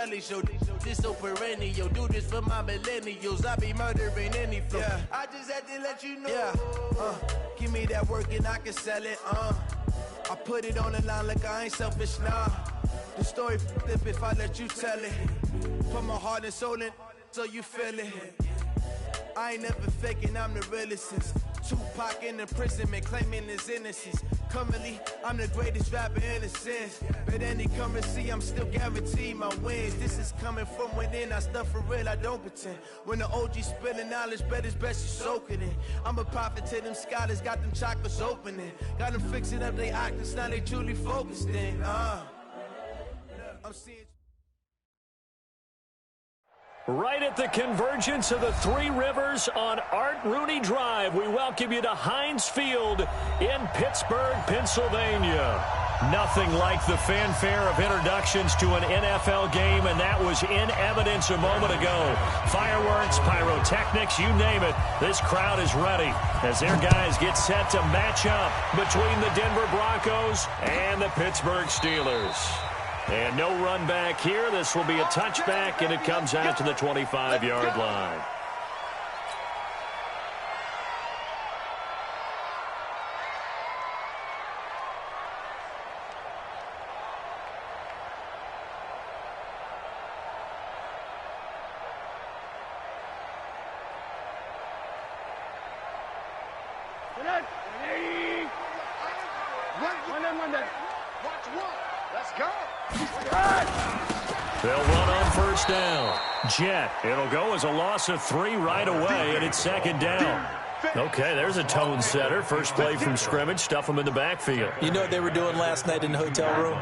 Show this so perennial, do this for my millennials. I be murdering any flow. Yeah. I just had to let you know. Yeah. Give me that work and I can sell it. I put it on the line like I ain't selfish, nah. The story flip if I let you tell it. Put my heart and soul in so you feel it. I ain't never faking, I'm the realest since Tupac in imprisonment, claiming his innocence. Currently, I'm the greatest rapper in a sense. But any currency, I'm still guaranteed my wins. This is coming from within, I stuff for real, I don't pretend. When the OG spilling knowledge, bet it's best you soak it in. I'm a prophet to them scholars, got them chakras opening. Got them fixing up they octaves, now they truly focused in. I'm seeing... Right at the convergence of the Three Rivers on Art Rooney Drive, we welcome you to Heinz Field in Pittsburgh, Pennsylvania. Nothing like the fanfare of introductions to an NFL game, and that was in evidence a moment ago. Fireworks, pyrotechnics, you name it. This crowd is ready as their guys get set to match up between the Denver Broncos and the Pittsburgh Steelers. And no run back here. This will be a touchback, and it comes out to the 25-yard line. Let's go. They'll run on first down. Jet. It'll go as a loss of 3 right away, and it's second down. Okay, there's a tone setter. First play from scrimmage. Stuff them in the backfield. You know what they were doing last night in the hotel room?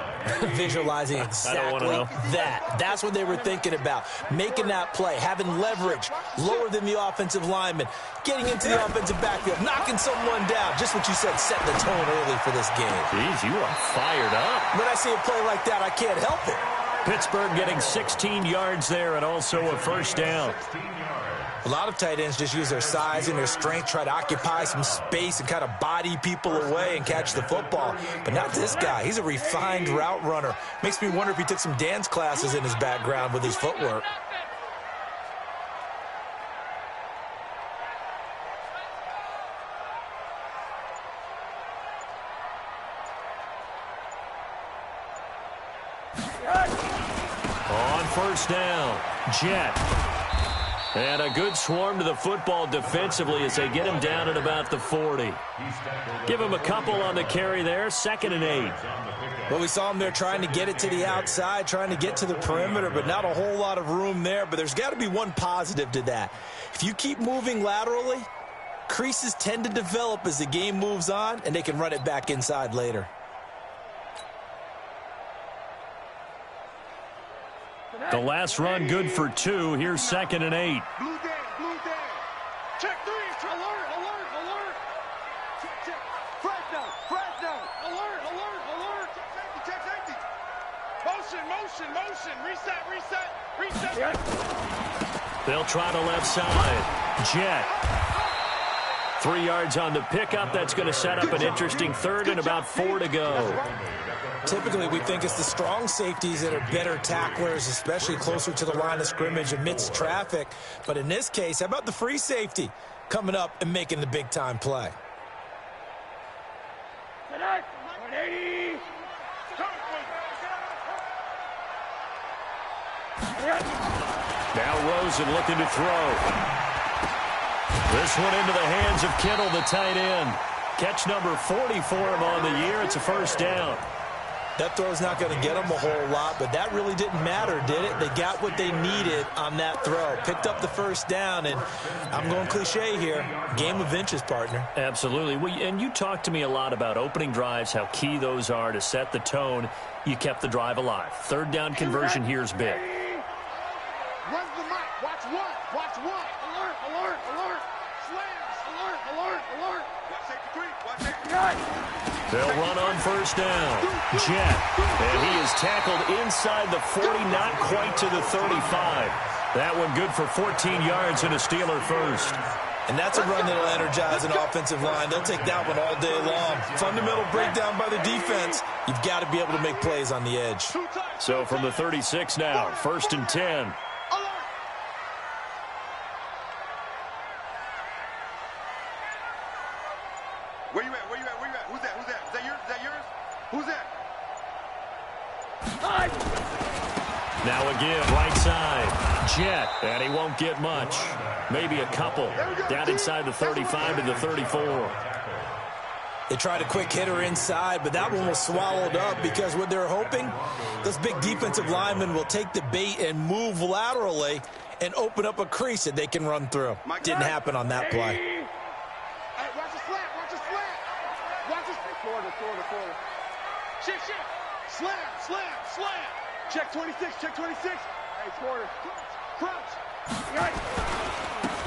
Visualizing exactly that. That's what they were thinking about. Making that play, having leverage, lower than the offensive lineman, getting into the offensive backfield, knocking someone down. Just what you said, setting the tone early for this game. Jeez, you are fired up. When I see a play like that, I can't help it. Pittsburgh getting 16 yards there and also a first down. A lot of tight ends just use their size and their strength, try to occupy some space and kind of body people away and catch the football. But not this guy. He's a refined route runner. Makes me wonder if he took some dance classes in his background with his footwork. On first down, Jet. And a good swarm to the football defensively as they get him down at about the 40. Give him a couple on the carry there, 2nd and 8. Well, we saw him there trying to get it to the outside, trying to get to the perimeter, but not a whole lot of room there. But there's got to be one positive to that. If you keep moving laterally, creases tend to develop as the game moves on, and they can run it back inside later. The last run good for 2. Here's 2nd and 8. Blue day, blue day. Check 3. Alert, alert, alert. Check. Fresno, Fresno. Alert, alert, alert. Check safety. Motion. Reset. They'll try the left side. Jet. 3 yards on the pickup. That's going to set up an interesting 3rd and about 4 to go. Typically, we think it's the strong safeties that are better tacklers, especially closer to the line of scrimmage amidst traffic. But in this case, how about the free safety coming up and making the big-time play? Now Rosen looking to throw. This one into the hands of Kittle, the tight end. Catch number 40 for him on the year. It's a first down. That throw's not going to get them a whole lot, but that really didn't matter, did it? They got what they needed on that throw. Picked up the first down, and I'm going cliche here. Game of inches, partner. Absolutely. Well, and you talked to me a lot about opening drives, how key those are to set the tone. You kept the drive alive. 3rd down conversion here is big. Run the mic. Watch one. Alert. Slams. Alert. Watch safety 3. They'll run on first down. Jet. And he is tackled inside the 40, not quite to the 35. That one good for 14 yards and a Steeler first. And that's a run that'll energize an offensive line. They'll take that one all day long. Fundamental breakdown by the defense. You've got to be able to make plays on the edge. So from the 36 now, 1st and 10. Where you at? Where you at? Where you at? Who's that? Who's that? Is that yours? Is that yours? Who's that? Now again, right side. Jet, and he won't get much. Maybe a couple. Down inside the 35 to the 34. They tried a quick hitter inside, but that one was swallowed up because what they're hoping, those big defensive linemen will take the bait and move laterally and open up a crease that they can run through. Didn't happen on that play. Hey, watch the slant. Watch the slant. Watch the slant. Florida. Shift. Slam. Check 26. Check 26. Hey, quarter. Crouch. Right.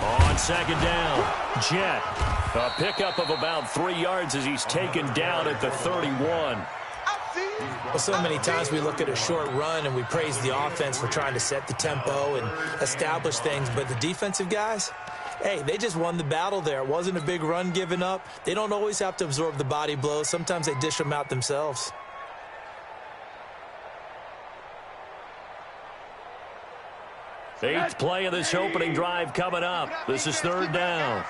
On 2nd down, Jet. A pickup of about 3 yards as he's taken down at the 31. Well, so many times we look at a short run and we praise the offense for trying to set the tempo and establish things, but the defensive guys, hey, they just won the battle there. It wasn't a big run given up. They don't always have to absorb the body blows. Sometimes they dish them out themselves. Eighth play of this opening drive coming up. This is 3rd down.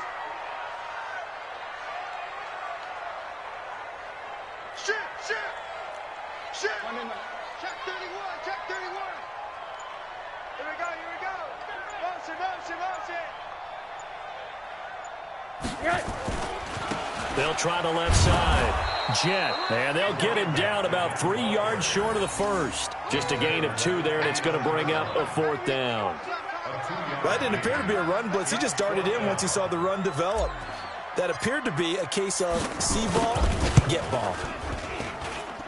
Shift. Check 31. Check 31. Here we go. Motion. They'll try the left side. Jet, and they'll get him down about 3 yards short of the first. Just a gain of 2 there, and it's going to bring up a 4th down. That didn't appear to be a run blitz. He just darted in once he saw the run develop. That appeared to be a case of see ball, get ball.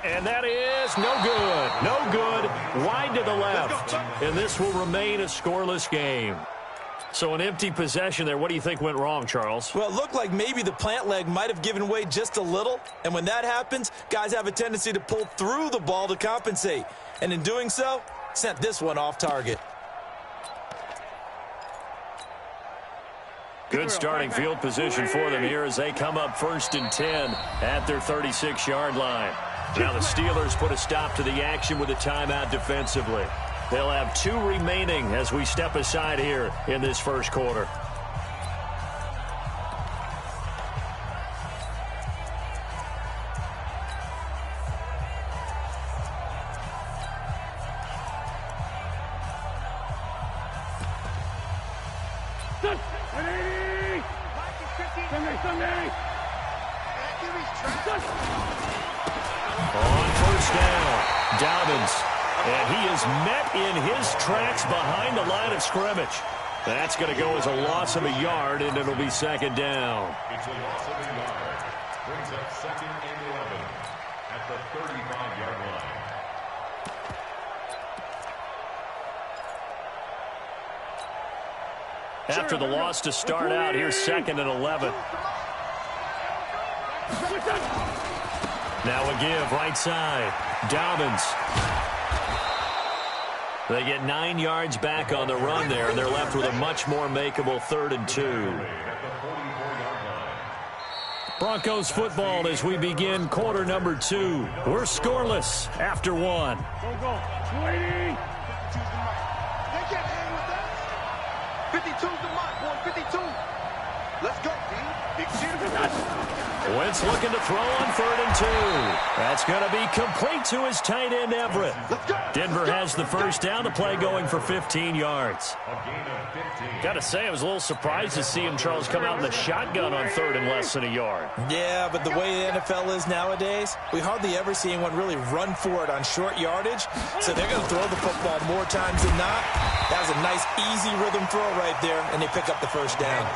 And that is no good. No good. Wide to the left. And this will remain a scoreless game. So an empty possession there. What do you think went wrong, Charles? Well, it looked like maybe the plant leg might have given way just a little. And when that happens, guys have a tendency to pull through the ball to compensate. And in doing so, sent this one off target. Good starting field position for them here as they come up 1st and 10 at their 36-yard line. Now the Steelers put a stop to the action with a timeout defensively. They'll have 2 remaining as we step aside here in this first quarter. Sunday. On 1st down, Dobbins. And he is met in his tracks behind the line of scrimmage. That's going to go as a loss of a yard, and it'll be 2nd down. It's a loss of a yard. Brings up 2nd and 11 at the 35-yard line. After the loss to start out, here's 2nd and 11. Now a give, right side. Dobbins. They get 9 yards back on the run there, and they're left with a much more makeable 3rd and 2. Broncos football as we begin quarter number 2. We're scoreless after 1. Go. 20. They can't hang with us. 52's the mark, boy. 52. Let's go, D. Big shit. Wentz looking to throw on 3rd and 2. That's going to be complete to his tight end, Everett. Denver has the first down. The play going for 15 yards. Got to say, I was a little surprised to see him, Charles, come out in the shotgun on 3rd and less than a yard. Yeah, but the way the NFL is nowadays, we hardly ever see anyone really run for it on short yardage. So they're going to throw the football more times than not. That was a nice, easy rhythm throw right there, and they pick up the first down.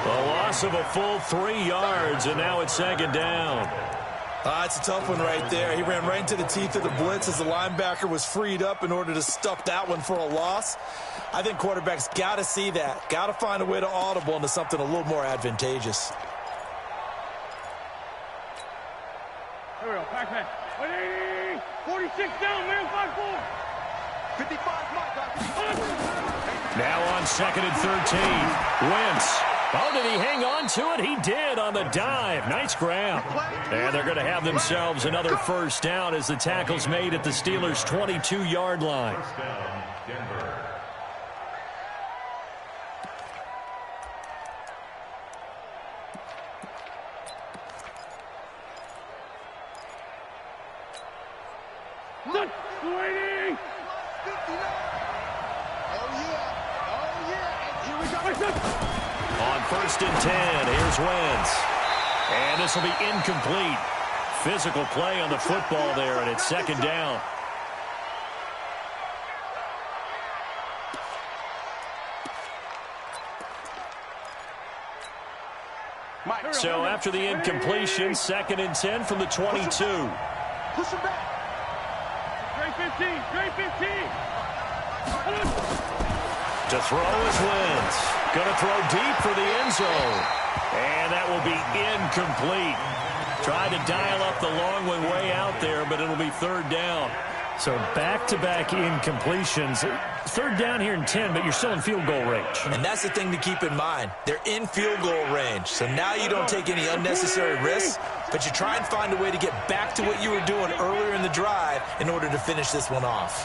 A loss of a full 3 yards, and now it's 2nd down. It's a tough one right there. He ran right into the teeth of the blitz as the linebacker was freed up in order to stuff that one for a loss. I think quarterbacks got to see that. Got to find a way to audible into something a little more advantageous. Here we go, Pac-Man. 46 down, man, 5-4. 55, Mike. Now on 2nd and 13. Wentz Oh, did he hang on to it? He did on the dive. Nice grab. And they're going to have themselves another first down as the tackle's made at the Steelers' 22-yard line. First down, Denver. Waiting! On 1st and 10, here's Wentz. And this will be incomplete. Physical play on the football there, and it's 2nd down. So after the incompletion, 2nd and 10 from the 22. Push him back. Great 15. Great 15. To throw is Wentz. Going to throw deep for the end zone. And that will be incomplete. Tried to dial up the long one way out there, but it'll be 3rd down. So back-to-back incompletions. 3rd down here in 10, but you're still in field goal range. And that's the thing to keep in mind. They're in field goal range. So now you don't take any unnecessary risks, but you try and find a way to get back to what you were doing earlier in the drive in order to finish this one off.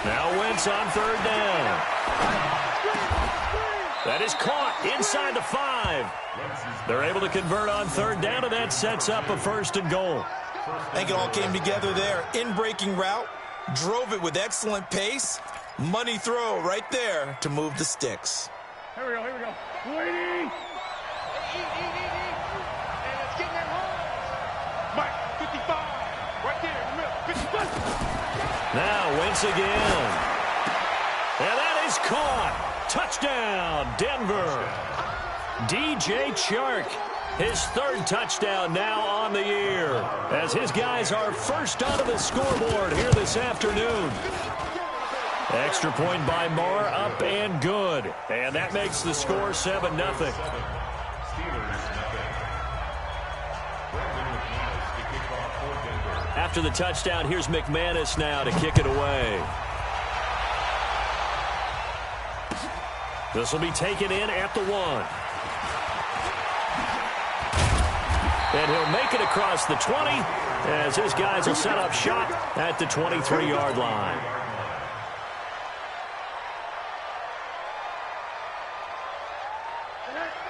Now Wentz on 3rd down. That is caught inside the 5. They're able to convert on 3rd down, and that sets up a 1st and goal. I think it all came together there. In-breaking route, drove it with excellent pace. Money throw right there to move the sticks. Here we go, here we go. Waiting! And it's getting that home. Mike, 55. Right there in the middle. 55. Now Wentz again. And that is caught. Touchdown, Denver. DJ Chark, his 3rd touchdown now on the year, as his guys are first onto the scoreboard here this afternoon. Extra point by Marr, up and good. And that makes the score 7-0. After the touchdown, here's McManus now to kick it away. This will be taken in at the 1. And he'll make it across the 20 as his guys will set up shop at the 23-yard line.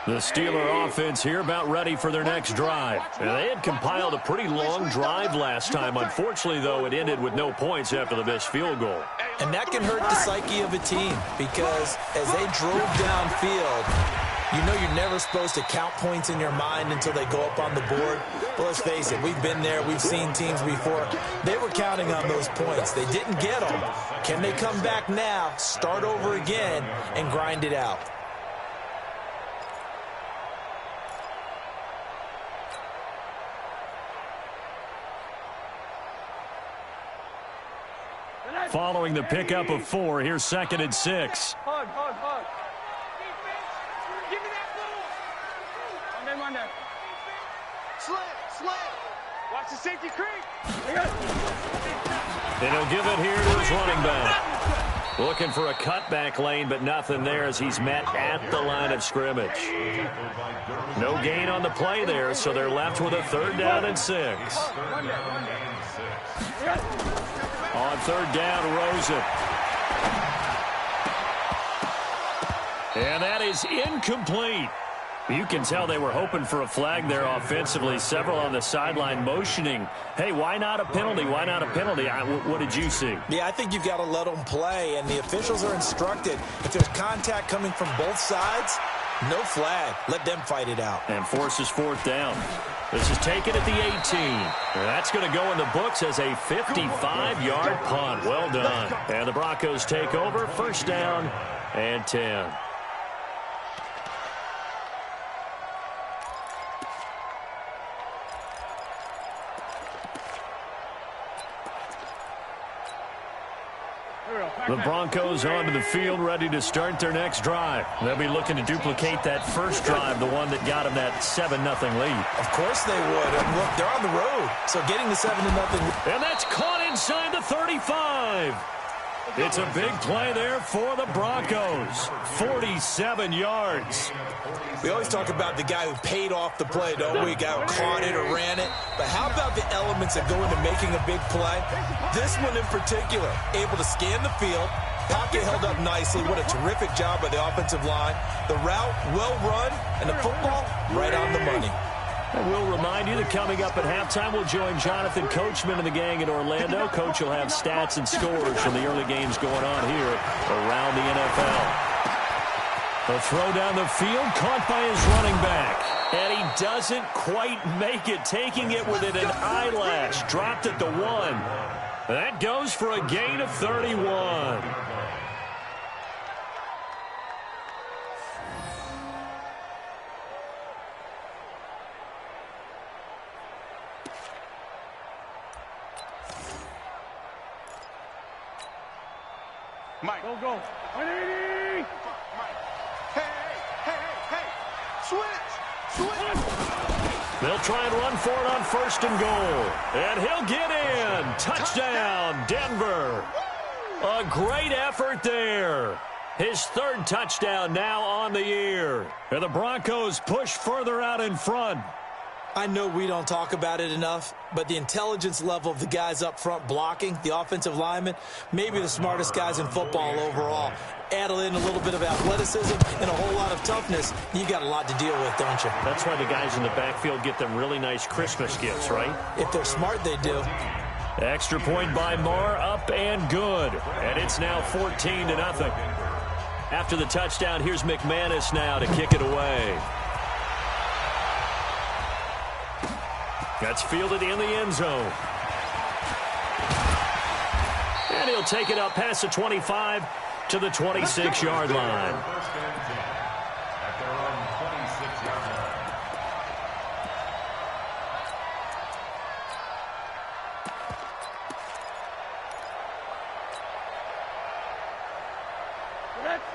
The Steeler offense here about ready for their next drive. And they had compiled a pretty long drive last time. Unfortunately, though, it ended with no points after the missed field goal. And that can hurt the psyche of a team because as they drove downfield, you know you're never supposed to count points in your mind until they go up on the board. But let's face it, we've been there. We've seen teams before. They were counting on those points. They didn't get them. Can they come back now, start over again, and grind it out? Following the pickup of 4, here's 2nd and 6. Hug. Give me that ball. On there. Slant. Watch the safety creep. And he'll give it here to his running back. Looking for a cutback lane, but nothing there as he's met at the line of scrimmage. No gain on the play there, so they're left with a 3rd down and 6. On 3rd down, Rosen. And that is incomplete. You can tell they were hoping for a flag there offensively. Several on the sideline motioning, hey, why not a penalty? Why not a penalty? What did you see? Yeah, I think you've got to let them play, and the officials are instructed. If there's contact coming from both sides, no flag. Let them fight it out. And forces 4th down. This is taken at the 18. And that's going to go in the books as a 55-yard punt. Well done. And the Broncos take over, 1st down and 10. The Broncos onto the field, ready to start their next drive. They'll be looking to duplicate that first drive, the one that got them that 7-0 lead. Of course they would. And look, they're on the road, so getting the 7-0. And that's caught inside the 35. It's a big play there for the Broncos. 47 yards. We always talk about the guy who paid off the play, don't we? Guy who caught it or ran it. But how about the elements that go into making a big play? This one in particular, able to scan the field. Pocket held up nicely. What a terrific job by the offensive line. The route, well run, and the football, right on the money. And we'll remind you that coming up at halftime, we'll join Jonathan Coachman and the gang in Orlando. Coach will have stats and scores from the early games going on here around the NFL. A throw down the field, caught by his running back. And he doesn't quite make it, taking it within an eyelash. Dropped at the 1. That goes for a gain of 31. Mike, go. 180. Hey. Switch. They'll try and run for it on 1st and goal. And he'll get in. Touchdown, Denver. A great effort there. His 3rd touchdown now on the year. And the Broncos push further out in front. I know we don't talk about it enough, but the intelligence level of the guys up front blocking, the offensive linemen, maybe the smartest guys in football overall. Add in a little bit of athleticism and a whole lot of toughness, you got a lot to deal with, don't you? That's why the guys in the backfield get them really nice Christmas gifts, right? If they're smart, they do. Extra point by Marr, up and good. And it's now 14-0. After the touchdown, here's McManus now to kick it away. That's fielded in the end zone. And he'll take it up past the 25 to the 26-yard line. At their own 26-yard line.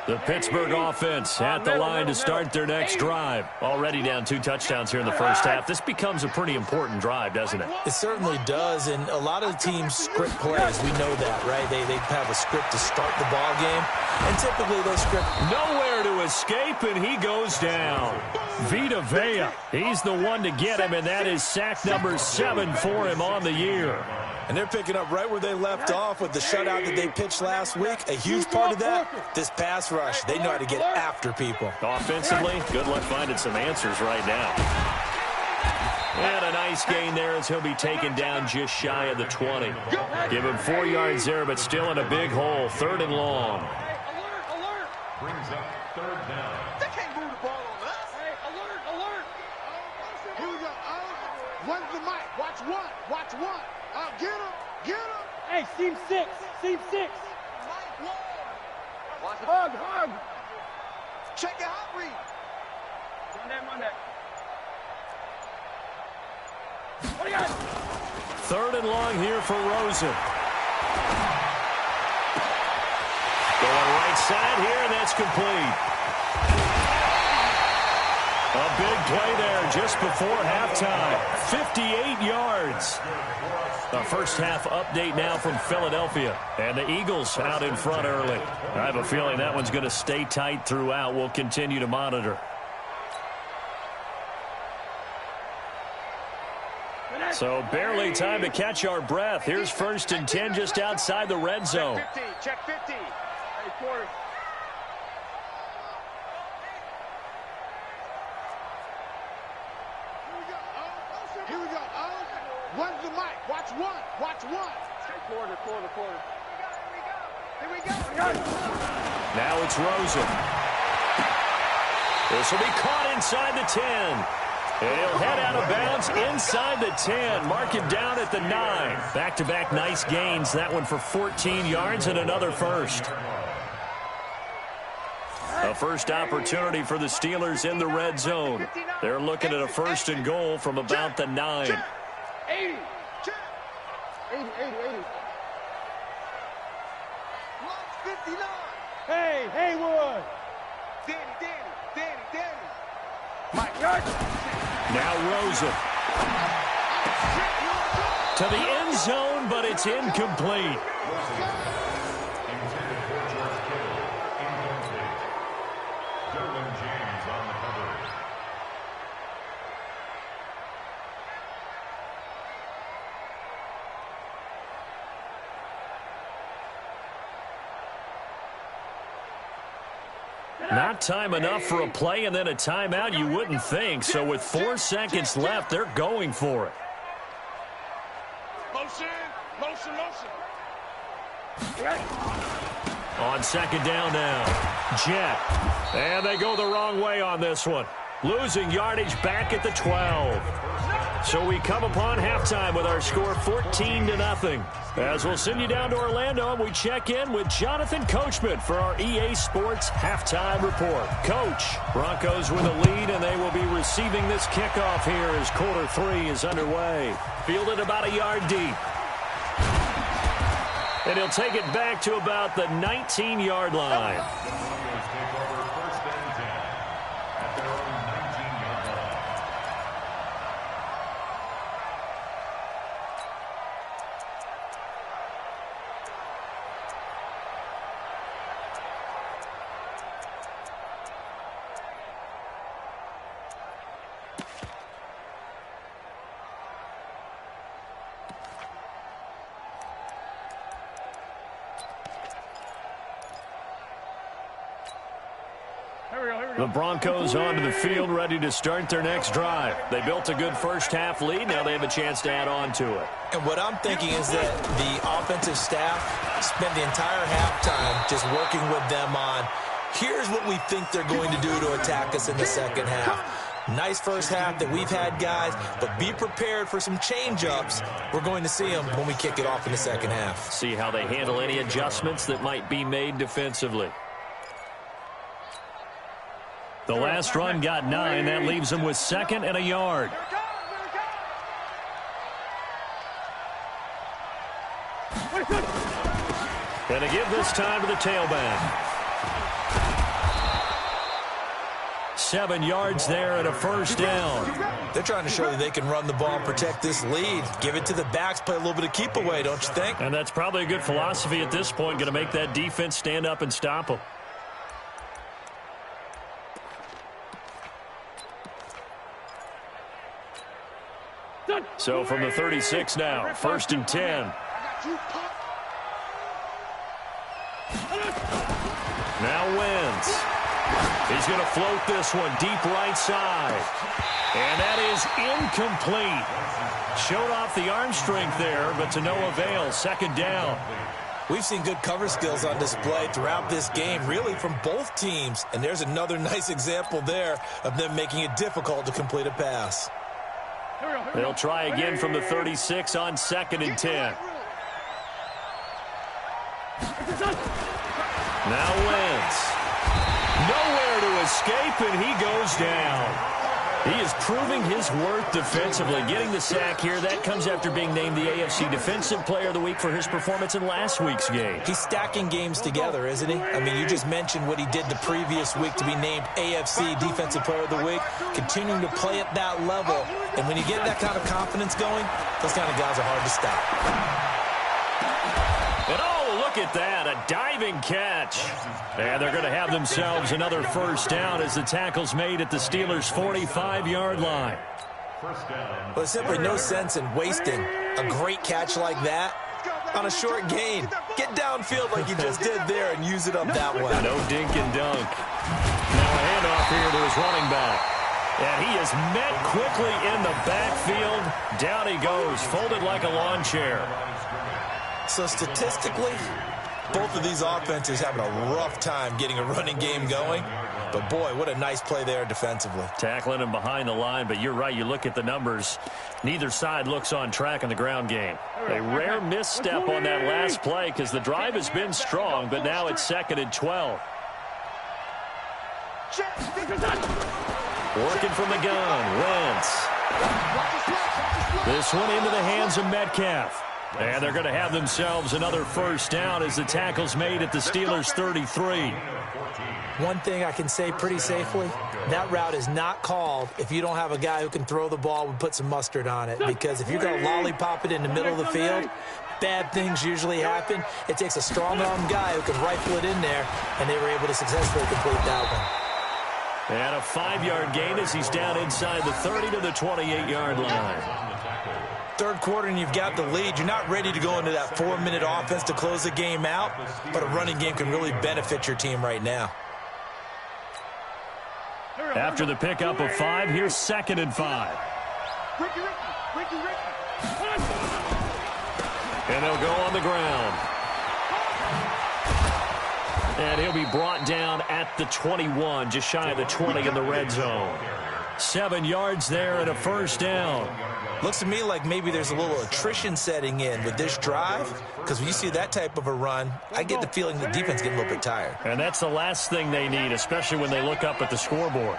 The Pittsburgh offense at the line to start their next drive. Already down 2 touchdowns here in the first half. This becomes a pretty important drive, doesn't it? It certainly does, and a lot of the teams script plays. We know that, right? They have a script to start the ball game, and typically they script. Nowhere to escape, and he goes down. Vita Vea, he's the one to get him, and that is sack number 7 for him on the year. And they're picking up right where they left off with the shutout that they pitched last week. A huge part of that, this pass rush. They know how to get after people. Offensively, good luck finding some answers right now. And a nice gain there as he'll be taken down just shy of the 20. Give him 4 yards there, but still in a big hole. 3rd and long. Alert. Brings up 3rd down. They can't move the ball on us. Hey, alert. Here we go. One's the mic. Watch one. Get him. Hey, seam 6. Hug. Check your hot read. Monday. What do you got? 3rd and long here for Rosen. Going right side here, and that's complete. A big play there just before halftime. 58 yards. A first half update now from Philadelphia. And the Eagles out in front early. I have a feeling that one's going to stay tight throughout. We'll continue to monitor. So barely time to catch our breath. Here's 1st and 10 just outside the red zone. Check 50. Hey, quarter. Here we go. One's the mic. Watch one. Quarter. Here we go. Now it's Rosen. This will be caught inside the 10. And he'll head out of bounds inside the 10. Mark him down at the 9. Back-to-back nice gains. That one for 14 yards and another first. A first opportunity for the Steelers in the red zone. They're looking at a 1st and goal from about the 9. 80. 80. 59. Hey, Haywood. Danny. Mike, yard. Now Rosen. To the end zone, but it's incomplete. Not time enough for a play and then a timeout, you wouldn't think. So with 4 seconds left, they're going for it. Motion, motion, motion. On second down now, Jet. And they go the wrong way on this one. Losing yardage back at the 12. So we come upon halftime with our score 14-0. As we'll send you down to Orlando, and we check in with Jonathan Coachman for our EA Sports Halftime Report. Coach, Broncos with a lead, and they will be receiving this kickoff here as quarter 3 is underway. Fielded about a yard deep. And he'll take it back to about the 19-yard line. The Broncos onto the field, ready to start their next drive. They built a good first-half lead. Now they have a chance to add on to it. And what I'm thinking is that the offensive staff spent the entire halftime just working with them on, here's what we think they're going to do to attack us in the second half. Nice first half that we've had, guys, but be prepared for some change-ups. We're going to see them when we kick it off in the second half. See how they handle any adjustments that might be made defensively. The last run got 9. That leaves them with 2nd and a yard. And to give this time to the tailback. 7 yards there and a first down. They're trying to show that they can run the ball and protect this lead. Give it to the backs, play a little bit of keep away, don't you think? And that's probably a good philosophy at this point, going to make that defense stand up and stop them. So from the 36 now, 1st and 10. Now Wentz. He's going to float this one deep right side. And that is incomplete. Showed off the arm strength there, but to no avail. 2nd down. We've seen good cover skills on display throughout this game, really from both teams. And there's another nice example there of them making it difficult to complete a pass. They'll try again from the 36 on 2nd and 10. Now Wentz. Nowhere to escape, and he goes down. He is proving his worth defensively. Getting the sack here, that comes after being named the AFC Defensive Player of the Week for his performance in last week's game. He's stacking games together, isn't he? I mean, you just mentioned what he did the previous week to be named AFC Defensive Player of the Week, continuing to play at that level. And when you get that kind of confidence going, those kind of guys are hard to stop. And oh, look at that, a diving catch. And they're going to have themselves another first down as the tackle's made at the Steelers' 45-yard line. Well, there's simply no sense in wasting a great catch like that on a short gain. Get downfield like you just did there and use it up that way. No dink and dunk. Now a handoff here to his running back. And he is met quickly in the backfield. Down he goes, folded like a lawn chair. So statistically, both of these offenses having a rough time getting a running game going. But, boy, what a nice play there defensively. Tackling him behind the line, but you're right. You look at the numbers. Neither side looks on track in the ground game. A rare misstep on that last play because the drive has been strong, but now it's 2nd and 12. Working from the gun, Wentz. This one into the hands of Metcalf. And they're going to have themselves another first down as the tackle's made at the Steelers' 33. One thing I can say pretty safely, that route is not called if you don't have a guy who can throw the ball and put some mustard on it. Because if you're going to lollipop it in the middle of the field, bad things usually happen. It takes a strong-arm guy who can rifle it in there, and they were able to successfully complete that one. And a 5-yard gain as he's down inside the 30 to the 28-yard line. Third quarter and you've got the lead. You're not ready to go into that 4-minute offense to close the game out, but a running game can really benefit your team right now. After the pickup of 5, here's 2nd and 5. Ricky. And they'll go on the ground. And he'll be brought down at the 21, just shy of the 20 in the red zone. 7 yards there and a first down. Looks to me like maybe there's a little attrition setting in with this drive, because when you see that type of a run, I get the feeling the defense getting a little bit tired. And that's the last thing they need, especially when they look up at the scoreboard.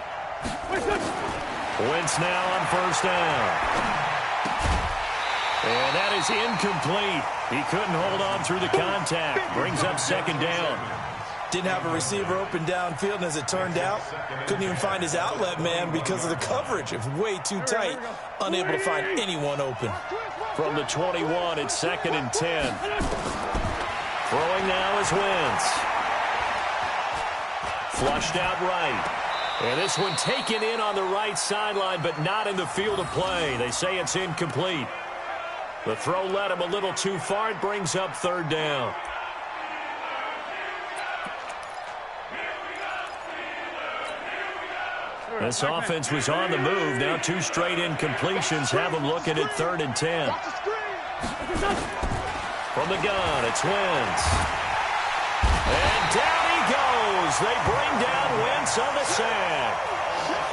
Wentz now on first down. And that is incomplete. He couldn't hold on through the contact. Brings up 2nd down. Didn't have a receiver open downfield, and as it turned out, couldn't even find his outlet man because of the coverage. It was way too tight, unable to find anyone open. From the 21, it's 2nd and 10. Throwing now is Wentz. Flushed out right. And this one taken in on the right sideline, but not in the field of play. They say it's incomplete. The throw led him a little too far. It brings up 3rd down. This offense was on the move. Now 2 straight incompletions have them looking at 3rd and 10. From the gun, it's Wentz. And down he goes. They bring down Wentz on the sack.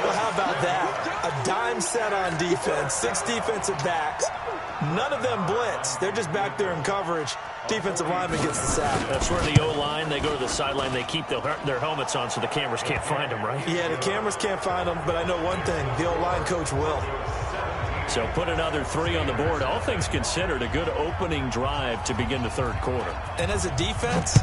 Well, how about that? A dime set on defense, 6 defensive backs. None of them blitz. They're just back there in coverage. Defensive lineman gets the sack. That's where the O-line, they go to the sideline, they keep their helmets on so the cameras can't find them, right? Yeah, the cameras can't find them, but I know one thing. The O-line coach will. So put another 3 on the board. All things considered, a good opening drive to begin the 3rd quarter. And as a defense,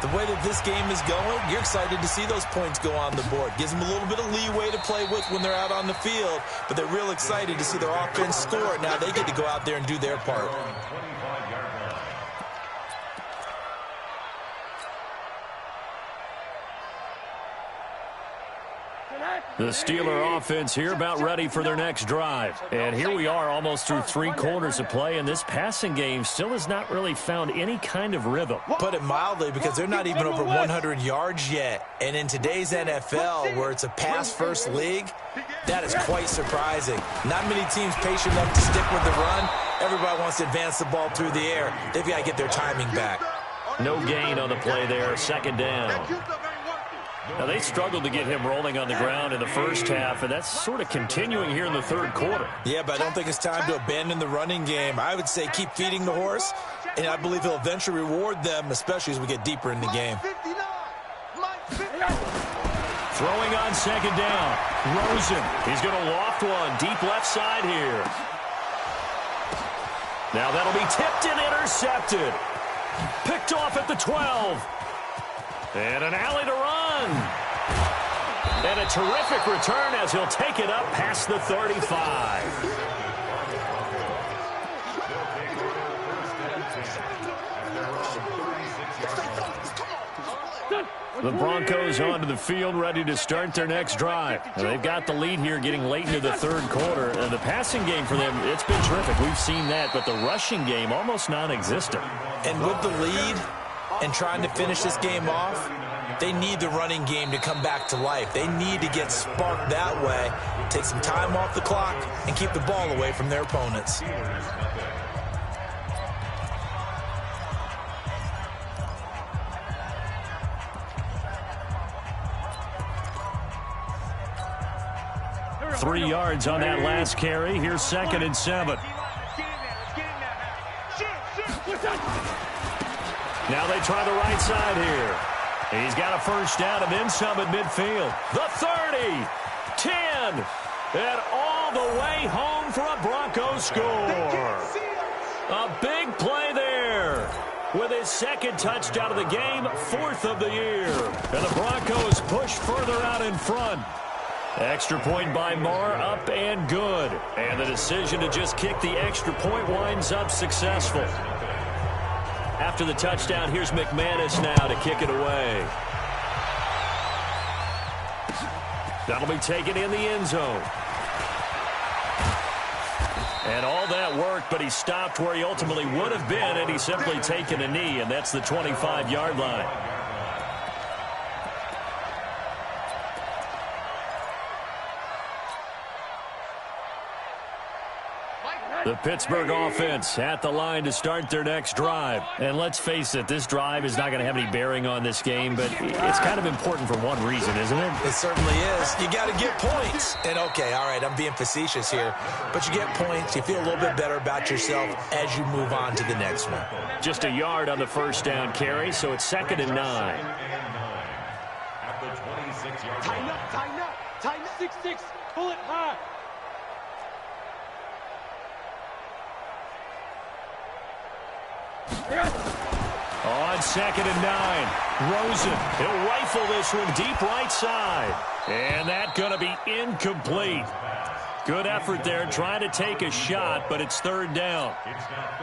the way that this game is going, you're excited to see those points go on the board. Gives them a little bit of leeway to play with when they're out on the field, but they're real excited to see their offense score. Now they get to go out there and do their part. The Steeler offense here about ready for their next drive. And here we are almost through 3 quarters of play, and this passing game still has not really found any kind of rhythm. Put it mildly, because they're not even over 100 yards yet. And in today's NFL, where it's a pass-first league, that is quite surprising. Not many teams patient enough to stick with the run. Everybody wants to advance the ball through the air. They've got to get their timing back. No gain on the play there, 2nd down. Now, they struggled to get him rolling on the ground in the first half, and that's sort of continuing here in the 3rd quarter. Yeah, but I don't think it's time to abandon the running game. I would say keep feeding the horse, and I believe he'll eventually reward them, especially as we get deeper in the game. Throwing on 2nd down. Rosen. He's going to loft one deep left side here. Now that'll be tipped and intercepted. Picked off at the 12. And an alley to run. And a terrific return as he'll take it up past the 35. The Broncos onto the field, ready to start their next drive. And they've got the lead here getting late into the 3rd quarter. And the passing game for them, it's been terrific. We've seen that, but the rushing game almost non-existent. And with the lead and trying to finish this game off, they need the running game to come back to life. They need to get sparked that way, take some time off the clock, and keep the ball away from their opponents. Three yards on that last carry. Here's 2nd and 7. Now they try the right side here. He's got a first down and then some at midfield. The 30, 10, and all the way home for a Broncos score. A big play there with his 2nd touchdown of the game, 4th of the year. And the Broncos push further out in front. Extra point by Marr, up and good. And the decision to just kick the extra point winds up successful. After the touchdown, here's McManus now to kick it away. That'll be taken in the end zone. And all that work, but he stopped where he ultimately would have been, and he's simply taken a knee, and that's the 25-yard line. The Pittsburgh offense at the line to start their next drive. And let's face it, this drive is not going to have any bearing on this game, but it's kind of important for one reason, isn't it? It certainly is. You got to get points. And, okay, all right, I'm being facetious here, but you get points. You feel a little bit better about yourself as you move on to the next one. Just a yard on the first down carry, so it's 2nd and 9. At the 26-yard line. Tighten up. 6-6. Pull it high. On 2nd and 9, Rosen. He'll rifle this one deep right side. And that's going to be incomplete. Good effort there, trying to take a shot, but it's 3rd down.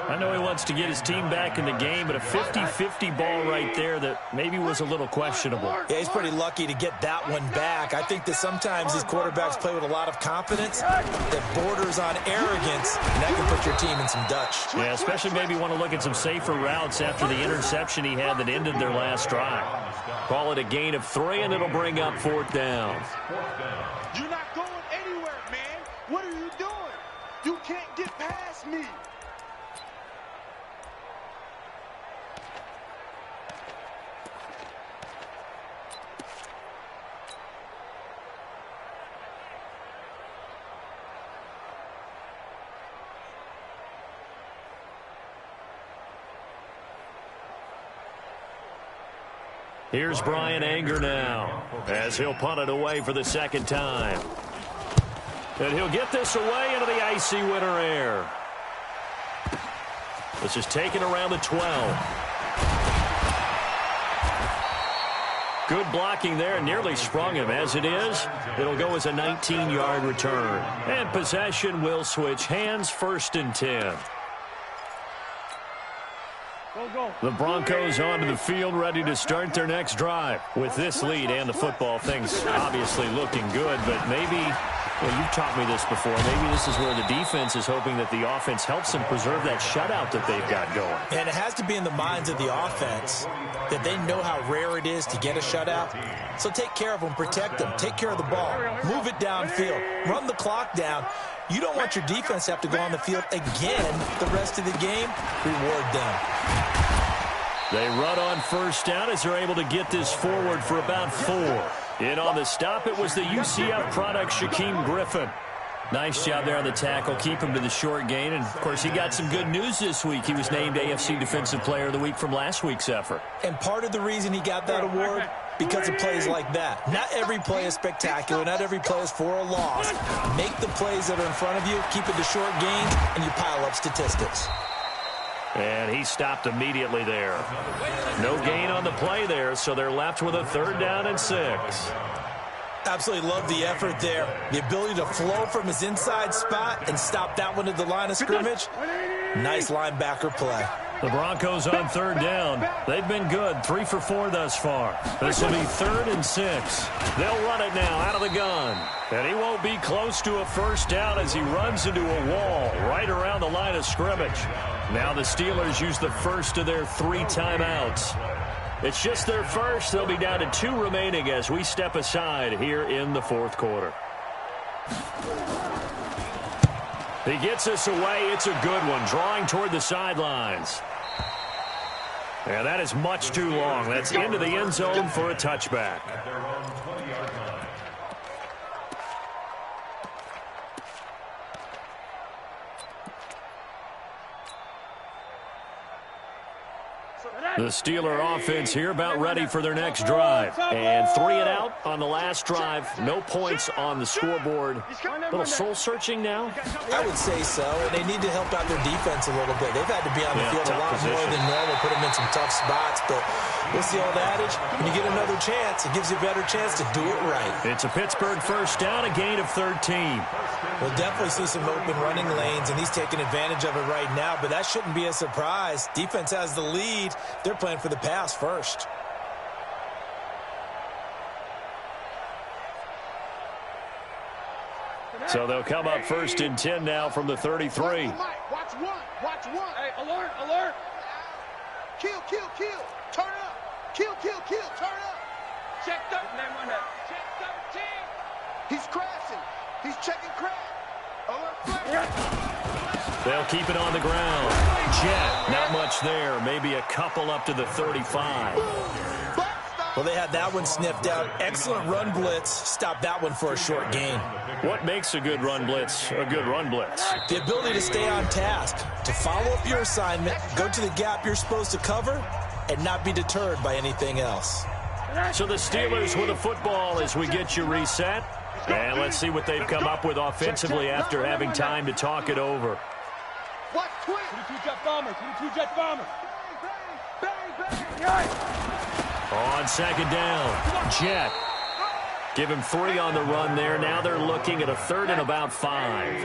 I know he wants to get his team back in the game, but a 50-50 ball right there that maybe was a little questionable. Yeah, he's pretty lucky to get that one back. I think that sometimes these quarterbacks play with a lot of confidence that borders on arrogance, and that can put your team in some Dutch. Yeah, especially maybe want to look at some safer routes after the interception he had that ended their last drive. Call it a gain of 3, and it'll bring up 4th down. You're not going anywhere, man. What are you doing? You can't get past me. Here's Brian Anger now as he'll punt it away for the 2nd time. And he'll get this away into the icy winter air. This is taken around the 12. Good blocking there, nearly sprung him. As it is, it'll go as a 19-yard return. And possession will switch hands, 1st and 10. The Broncos onto the field, ready to start their next drive. With this lead and the football, things obviously looking good, but maybe, well, you've taught me this before, maybe this is where the defense is hoping that the offense helps them preserve that shutout that they've got going. And it has to be in the minds of the offense that they know how rare it is to get a shutout. So take care of them, protect them, take care of the ball, move it downfield, run the clock down. You don't want your defense to have to go on the field again the rest of the game. Reward them. They run on 1st down as they're able to get this forward for about 4. In on the stop, it was the UCF product, Shaquem Griffin. Nice job there on the tackle. Keep him to the short gain. And, of course, he got some good news this week. He was named AFC Defensive Player of the Week from last week's effort. And part of the reason he got that award, because of plays like that. Not every play is spectacular. Not every play is for a loss. Make the plays that are in front of you, keep it to short gains, and you pile up statistics. And he stopped immediately there. No gain on the play there, so they're left with a 3rd down and 6. Absolutely love the effort there. The ability to flow from his inside spot and stop that one at the line of scrimmage. Nice linebacker play. The Broncos on 3rd down. They've been good, 3 for 4 thus far. This will be 3rd and 6. They'll run it now out of the gun. And he won't be close to a 1st down as he runs into a wall right around the line of scrimmage. Now the Steelers use the first of their 3 timeouts. It's just their first. They'll be down to 2 remaining as we step aside here in the 4th quarter. He gets us away. It's a good one, drawing toward the sidelines. And that is much too long. That's into the end zone for a touchback. At their own 20-yard line. The Steeler offense here about ready for their next drive. And 3 and out on the last drive. No points on the scoreboard. A little soul-searching now? I would say so, and they need to help out their defense a little bit. They've had to be on the field a lot more than normal, put them in some tough spots. But what's the old adage? When you get another chance, it gives you a better chance to do it right. It's a Pittsburgh 1st down, a gain of 13. We'll definitely see some open running lanes, and he's taking advantage of it right now, but that shouldn't be a surprise. Defense has the lead. They're playing for the pass first. So they'll come up 1st and 10 now from the 33. Watch one. Watch one. Hey, alert, alert. Kill, kill, kill. Turn up. Kill, kill, kill. Turn up. Check 13. Check 13. He's crashing. He's checking crash. They'll keep it on the ground. Jet, not much there. Maybe a couple up to the 35. Well, they had that one sniffed out. Excellent run blitz. Stop that one for a short gain. What makes a good run blitz a good run blitz? The ability to stay on task, to follow up your assignment, go to the gap you're supposed to cover, and not be deterred by anything else. So the Steelers with a football as we get you reset. And let's see what they've come up with offensively after having time to talk it over. 22-jet bomber, 22-jet bomber. On second down, Jet. Give him 3 on the run there. Now they're looking at a 3rd and about 5.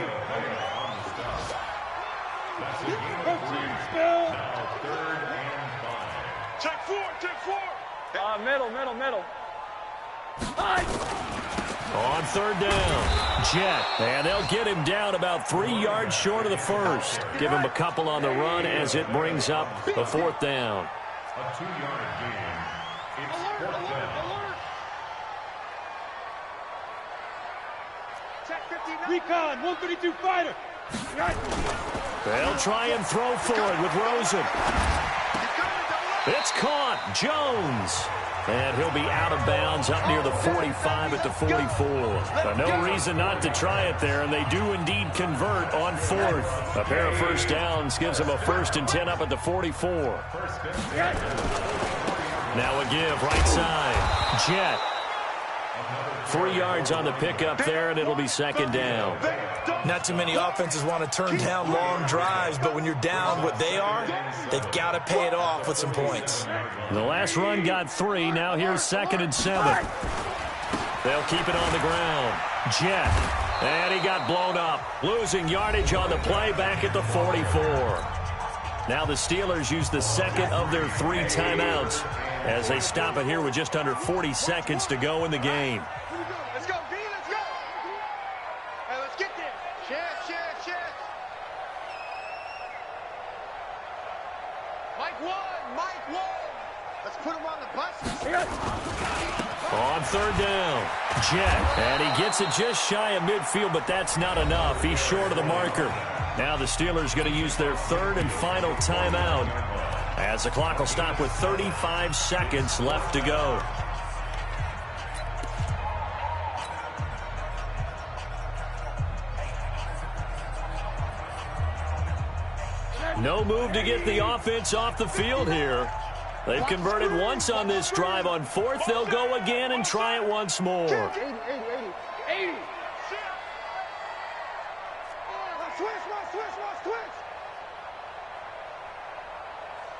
Check 4, check 4. Middle. On 3rd down, Jet. And they'll get him down about 3 yards short of the 1st. Give him a couple on the run as it brings up the 4th down. A 2-yard gain. It's 4th down. Check 59. Recon, 132 fighter. They'll try and throw for it with Rosen. It's caught. Jones. And he'll be out of bounds up near the 45 at the 44. No reason not to try it there, and they do indeed convert on 4th. A pair of first downs gives them a 1st and 10 up at the 44. Now a give, right side. Jet. 3 yards on the pickup there, and it'll be 2nd down. Not too many offenses want to turn down long drives, but when you're down what they are, they've got to pay it off with some points. The last run got 3. Now here's 2nd and 7. They'll keep it on the ground. Jet. And he got blown up. Losing yardage on the play back at the 44. Now the Steelers use the 2nd of their 3 timeouts as they stop it here with just under 40 seconds to go in the game. Let's go, V, let's go. Hey, let's get there. Chance. Mike one. Let's put him on the bus. On 3rd down, Jet. And he gets it just shy of midfield, but that's not enough. He's short of the marker. Now the Steelers going to use their 3rd and final timeout as the clock will stop with 35 seconds left to go. No move to get the offense off the field here. They've converted once on this drive. On 4th, they'll go again and try it once more. 80. Switch.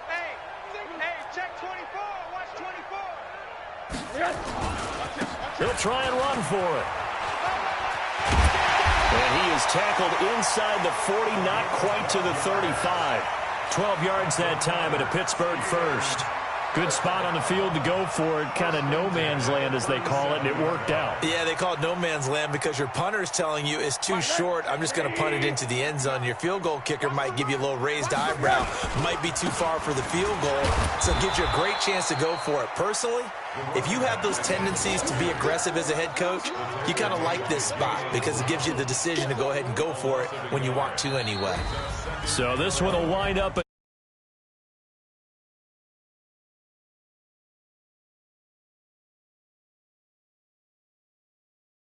Hey, check 24. Watch 24. He'll try and run for it. And he is tackled inside the 40, not quite to the 35. 12 yards that time at a Pittsburgh 1st. Good spot on the field to go for it. Kind of no man's land, as they call it, and it worked out. Yeah, they call it no man's land because your punter's telling you it's too short. I'm just going to punt it into the end zone. Your field goal kicker might give you a little raised eyebrow. Might be too far for the field goal, so it gives you a great chance to go for it. Personally, if you have those tendencies to be aggressive as a head coach, you kind of like this spot because it gives you the decision to go ahead and go for it when you want to anyway. So this one will wind up